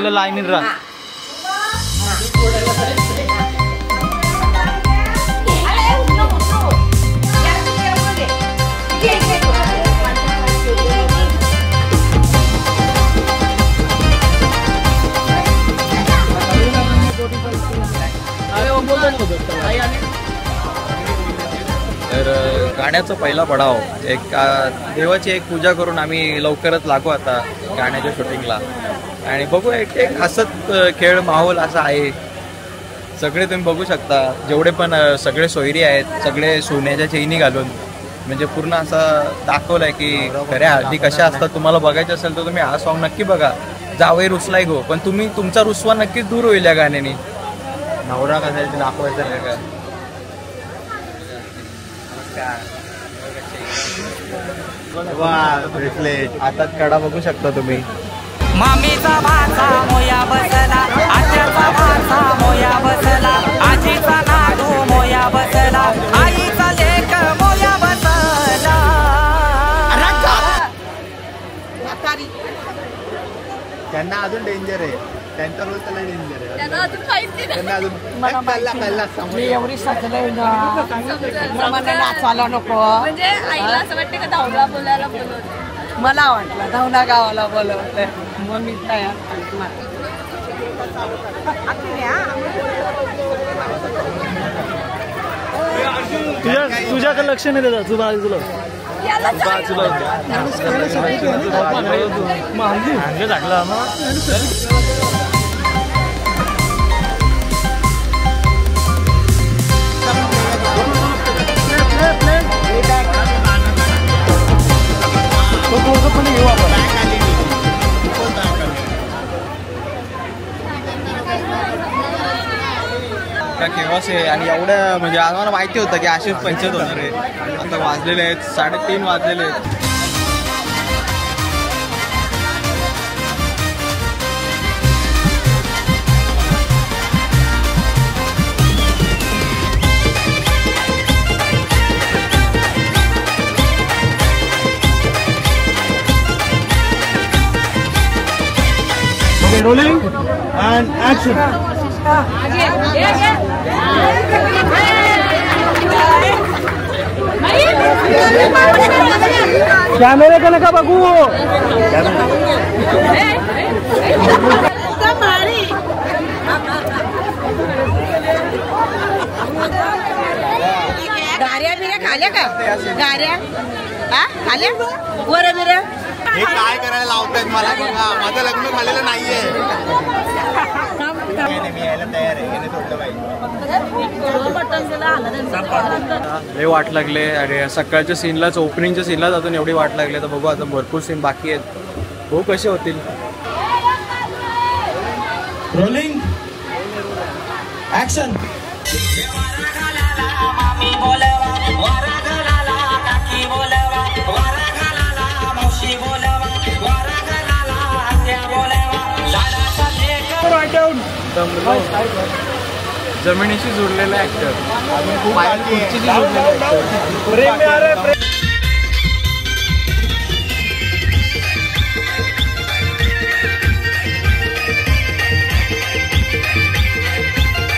पहिलं लाईनीत राहा. तर गाण्याचा पहिला पडाव एक देवाची एक पूजा करून आम्ही लवकरच लागू आता गाण्याच्या शूटिंगला. आणि बघू एक हसत खेळ माहोल असा आहे. सगळे तुम्ही बघू शकता जेवढे पण सगळे सोयरी आहेत सगळे सोन्याच्या चैनी घालून म्हणजे पूर्ण असं दाखवलंय की खऱ्या हळदी कशा असतात. तुम्हाला बघायचं असेल तर तुम्ही हा सॉन्ग नक्की बघा. जावई रुसलाय गो पण तुम्ही तुमचा रुसवा नक्कीच दूर होईल या गाण्याने. नवरा कसा ते दाखवायचं नाही का. हातात कडा बघू शकता तुम्ही. मामीचा भाचा मोया बसला आज्याचा भाचा मोया बसला आजीचा नातू मोया बसला आईचा लेक मोया बसला. त्यांना अजून डेंजर आहे. त्यांचा रोल त्याला डेंजर आहे. त्यांना अजून मी एवढी सजलंय ना मला नाचायला नको. म्हणजे आईला असं वाटतं का धावला बोलायला बोलवते. मला वाटलं धावना गावाला बोलवलंय मग मी तयार. तुझ्याकडे लक्ष नाही देतात. तू बाजूला टाकला केव्हाच आहे. आणि एवढ्या म्हणजे आम्हाला माहिती होतं की असेच पंचायत होणार आहे. आता वाजलेले आहेत 3:30 वाजलेले आहेत. Rolling and action. कॅमेरा का नका बघू. गाऱ्या बिऱ्या खाल्या का. गाऱ्या खाल्या वर बिऱ्या. हे काय करायला लावतायत मला बघा. माझं लग्न झालेलं नाहीये. मी यायला तयार आहे. लय वाट लागले. अरे सकाळच्या सीनलाच ओपनिंगच्या सीनलाच अजून एवढी वाट लागली. तर बघू आता भरपूर सीन बाकी आहेत. बघू कसे होतील. Rolling action. जमिनीशी जोडलेला ऍक्टर.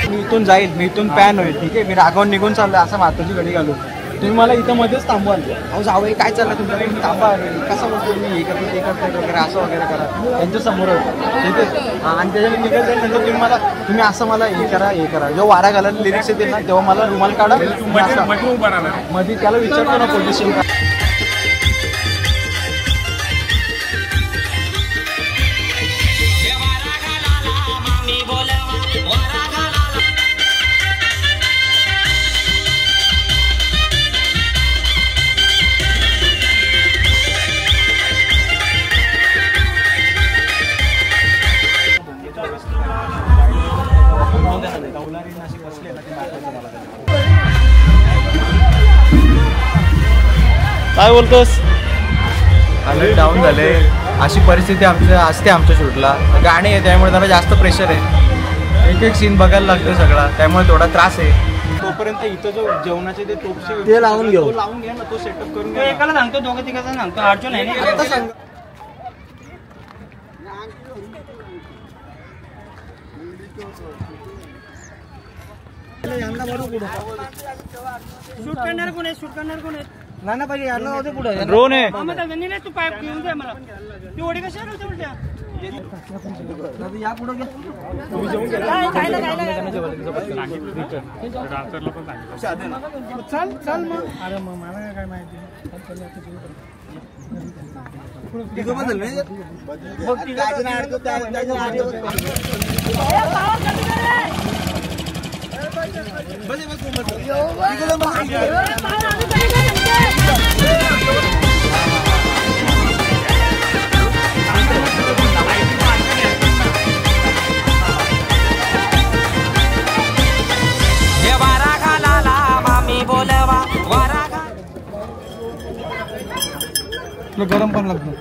मी इथून जाईल. मी इथून पॅन होईल. ठीक आहे. मी रागावून निघून चाललोय असं माताची घडी घालून. तुम्ही मला इथं मध्येच थांबवाल. अहो जावई काय चाललं तुमच्याकडे. मी थांबा. कसं बोलतो मी हे करतो ते करतो वगैरे असं वगैरे करा. त्यांच्या समोर ठीक आहे. आणि त्याच्याने निघत जाईल. नंतर तुम्ही असं मला हे करा हे करा. जेव्हा वारा घालायला लिरिक्स येतील ना तेव्हा मला रुमाल काढा. मध्ये त्याला विचारतो ना पोझिशन. काय बोलतोस. अलर्ट डाऊन झाले. अशी परिस्थिती असते आमच्या शूटला. गाणी आहे त्यामुळे त्याला जास्त प्रेशर आहे. एक सीन बघायला लागतो सगळा. त्यामुळे थोडा त्रास आहे. तोपर्यंत इथं जो जेवणाचे ते तोपशे ते लावून घेऊ. लावून घ्या ना. तो सेटअप करून घ्या. एकाला सांगतो दोघं तिघांना सांगतो. अर्जुन आहे ना. शूट करणार कोण आहे? शूट करणार कोण आहे? नाना पाहिजे यांना होते पुढे ड्रोन आहे. नाही तू पाईप घेऊन दे मला. ती ओढी कशी आहे उलट्या? या पुढे चल चल मग. अरे मग मला काय माहिती. वारा घालाला मामी बोलवा वारा गरम पण लागतं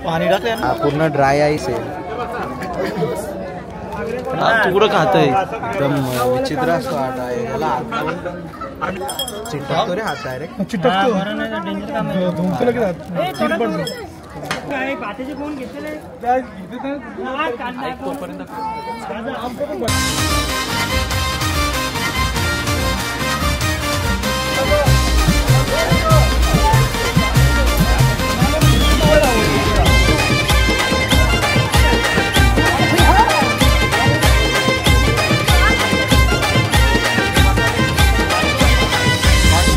पाणी टाकले पूर्ण ड्राय आईस आहे. तुकडं खात आहे एकदम विचित्र असतो हात आहे याला चिटकतो रे हात आहे रे चिटकतो पाठीचे फोन घेतलेले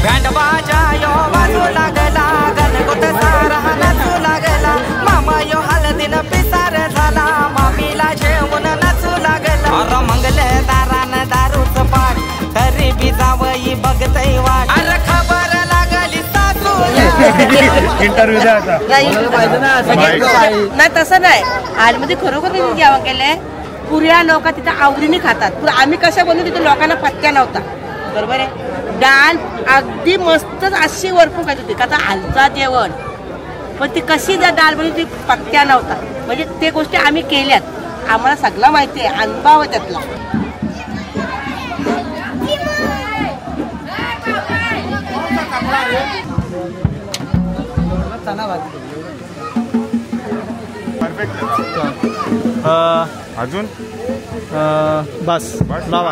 बँड बाजा यो वाजू लागला गणगोट सारा नाचू लागला मामा यो हळदीन पिसार झाला मामीला जेवण नाचू लागला अर मंगल दारान दारूच पाट तरी बी जावई बघतई वाट अरे खबर लागली सासूला. इंटरव्ह्यू द्यायचा नाही तसं नाही. आडमध्ये खरोखर त्यांनी घ्यावं केलंय. पुऱ्या लोक तिथं आवडीने खातात. आम्ही कशा बनवू तिथे लोकांना पत्त्या नव्हता. बरोबर आहे. डाळ अगदी मस्तच अशी वरपून खायची होती का हलचा जेवण. पण ती कशी जर डाळ बनवली ती पत्त्या नव्हता. म्हणजे ते गोष्टी आम्ही केल्यात. आम्हाला सगळं माहिती आहे. अनुभव आहे त्यातला. अजून बस लावा.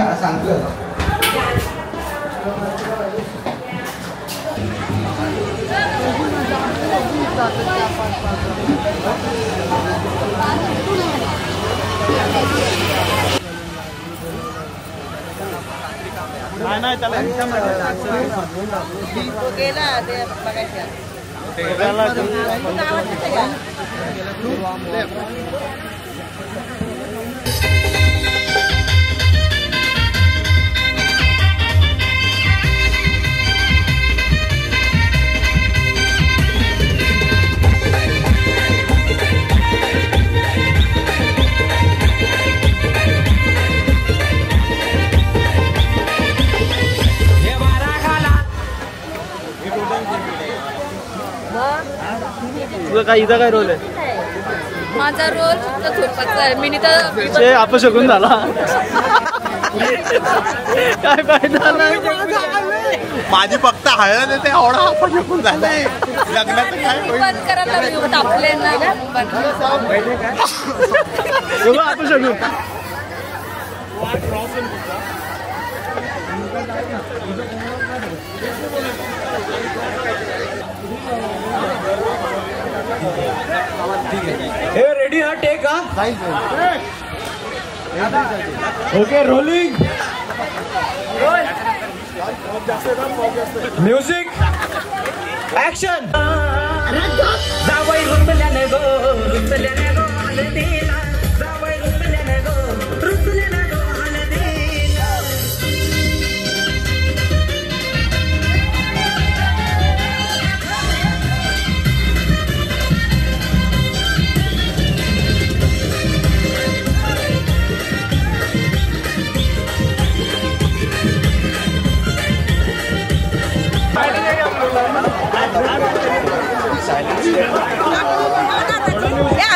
नाही त्याला गेला ते बघायचं. तुझं काय इथं काय रोल आहे? माझा रोल फक्त झोपाचा आहे. मी तर अपशगुन झाला. काय फायदा नाही. माझी फक्त हळद येते एवढा अपशगुन झालाय. लग्नाचं काय बंद करायला तापले ना अपशगुन. रेडी हा टेक हा. Okay rolling. Music action. जावई रुसल्याने गो रुसल्याने गो हलदीला जावई रुसल्याने गो रुसल्याने गो हलदीला.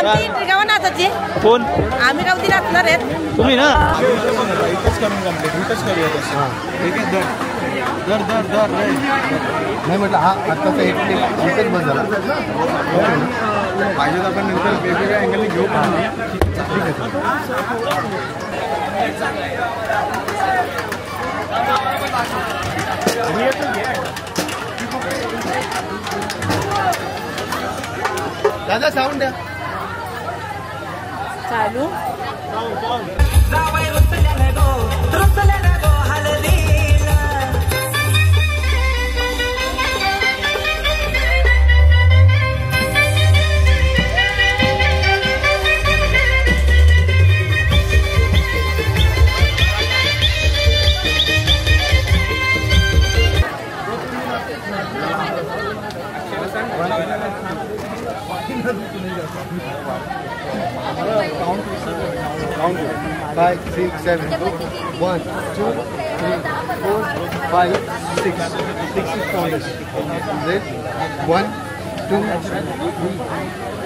आमची गाव नाचाची. कोण? आम्ही गावती नाचणार आहेत. तुम्ही ना. नाही म्हटलं हा आत्ताचा एकच बस झाला. पाहिजे तर आपण नंतर वेगवेगळ्या अँगलने घेऊ. ठीक आहे. दादा साऊंड द्या चालू Count 5, 6, 7, 1, 2, 3, 4, 5, 6. 6 is counted. Then 1, 2, 3.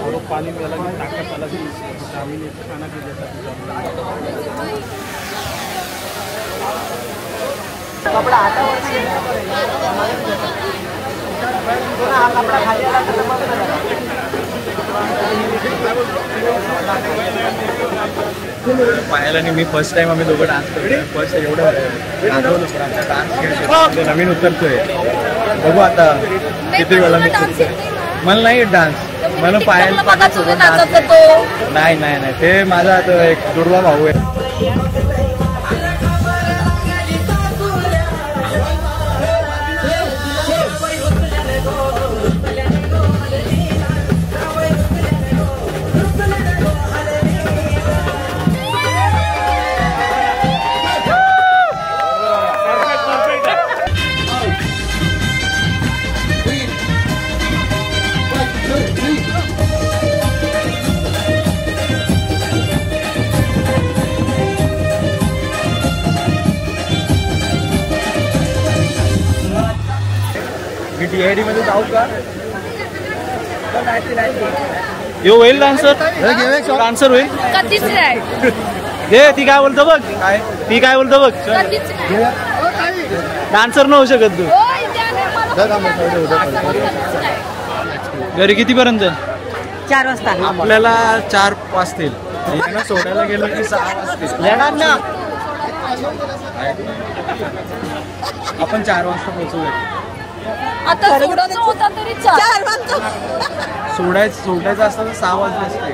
और पानी में अलग ताकत अलग शामिल खाना के जैसा कपड़ा आता पाहायला नाही मी फर्स्ट टाइम आम्ही दोघं डान्स करतोय फर्स्ट एवढं आठवलं पण आमचा डान्स खेळ नवीन उतरतोय बघू आता किती वेळा मी मला नाही डान्स मला पाहायला नाही नाही नाही ते माझा आता एक दुर्वा भाऊ आहे DID मध्ये जाऊ का यो होईल डान्सर डान्सर होईल कधीच नाही दे ती काय बोलतो बघ काय ती काय बोलतो बघ डान्सर न होऊ शकत तू घरी कितीपर्यंत 4 वाजता आपल्याला 4 वाजतील सोडायला गेलो की 6 वाजतील आपण 4 वाजता पोहोचूया आता सोडायचं होता तरी 4 वाजता सोडायचं असतं तर 6 वाजले असते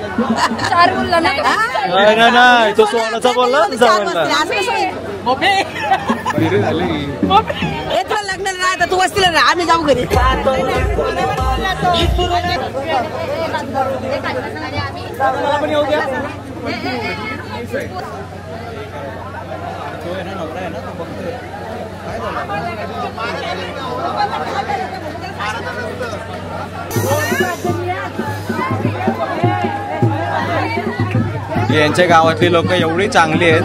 4 बोलला ना नाही तो सोडायचा बोलला लग्न नाही तू वस्तीला राहा आम्ही जाऊ घरी यांच्या गावातली लोक एवढी चांगली आहेत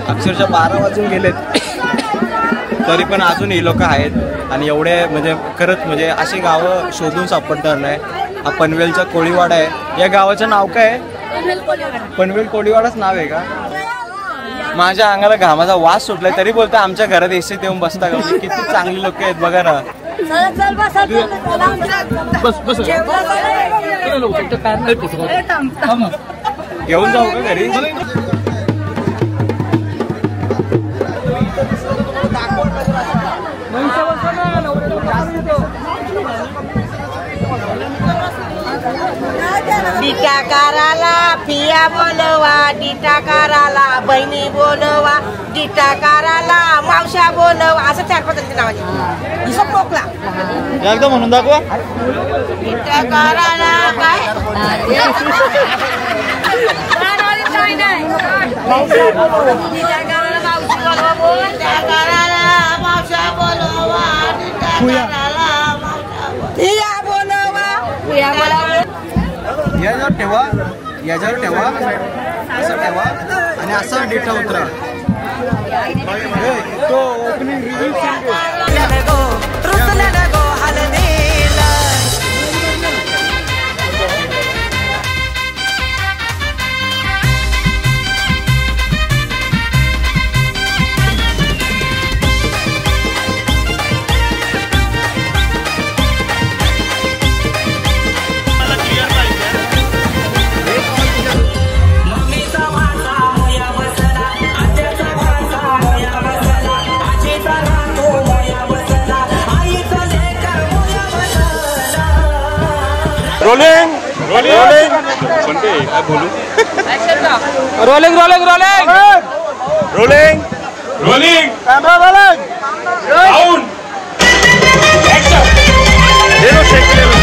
अक्षरशः 12 वाजून गेलेत तरी पण अजून ही लोक आहेत आणि एवढे म्हणजे खरंच म्हणजे अशी गावं शोधून सापडणार नाही हा पनवेलचा कोळीवाडा आहे या गावाचं नाव काय आहे पनवेल कोळीवाडाच नाव आहे का माझ्या अंगाला घामाचा वास सुटलाय तरी बोलता आमच्या घरात एसीत येऊन बसता का किती चांगली लोक आहेत बघा ना घेऊन जाऊ का घरी डिटाकाराला पिया बोलवा डिटाकाराला बहिणी बोलवा डिटाकाराला मावशा बोलवा असं 4-5 नावाची पोकला एकदा म्हणून दाखवा डिटाकाराला काय याच्यावर ठेवा असं ठेवा आणि असा डेटा उतरा तो opening review rolling rolling rolling rolling rolling rolling rolling camera rolling down action ले लो शेक ले लो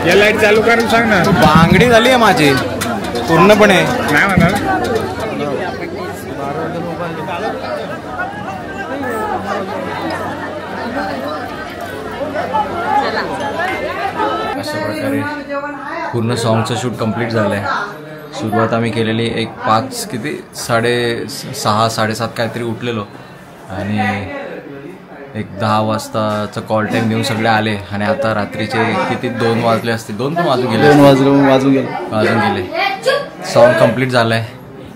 या लाईट चालू करून सांग ना. बांगडी झाली आहे माझी पूर्णपणे. नाही म्हणा अशा प्रकारे पूर्ण सॉंगचं शूट कंप्लीट झालं आहे. सुरुवात आम्ही केलेली एक 6:30 7:30 काहीतरी उठलेलो आणि एक 10 वाजताचं कॉल टाईम घेऊन सगळे आले आणि आता रात्रीचे किती 2 वाजले असतील. 2 पण वाजून गेले. सॉन्ग कंप्लीट झालं आहे.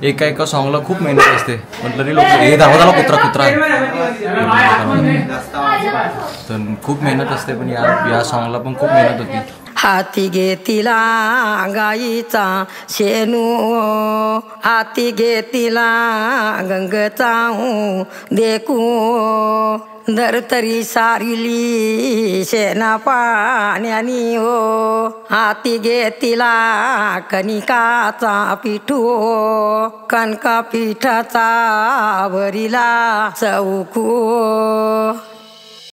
एका सॉंगला खूप मेहनत असते. म्हटलं रे लोक हे धावा कुत्रा तर खूप मेहनत असते. पण या सॉंगला पण खूप मेहनत होती. हाती घेतीला गाईचा शेणू हाती घेतीला गंगचा देखू धरतरी सारिली शेणा पाण्यानी हो हाती घेतीला कणिकाचा पिठू कणका पिठाचा वरीला चौकू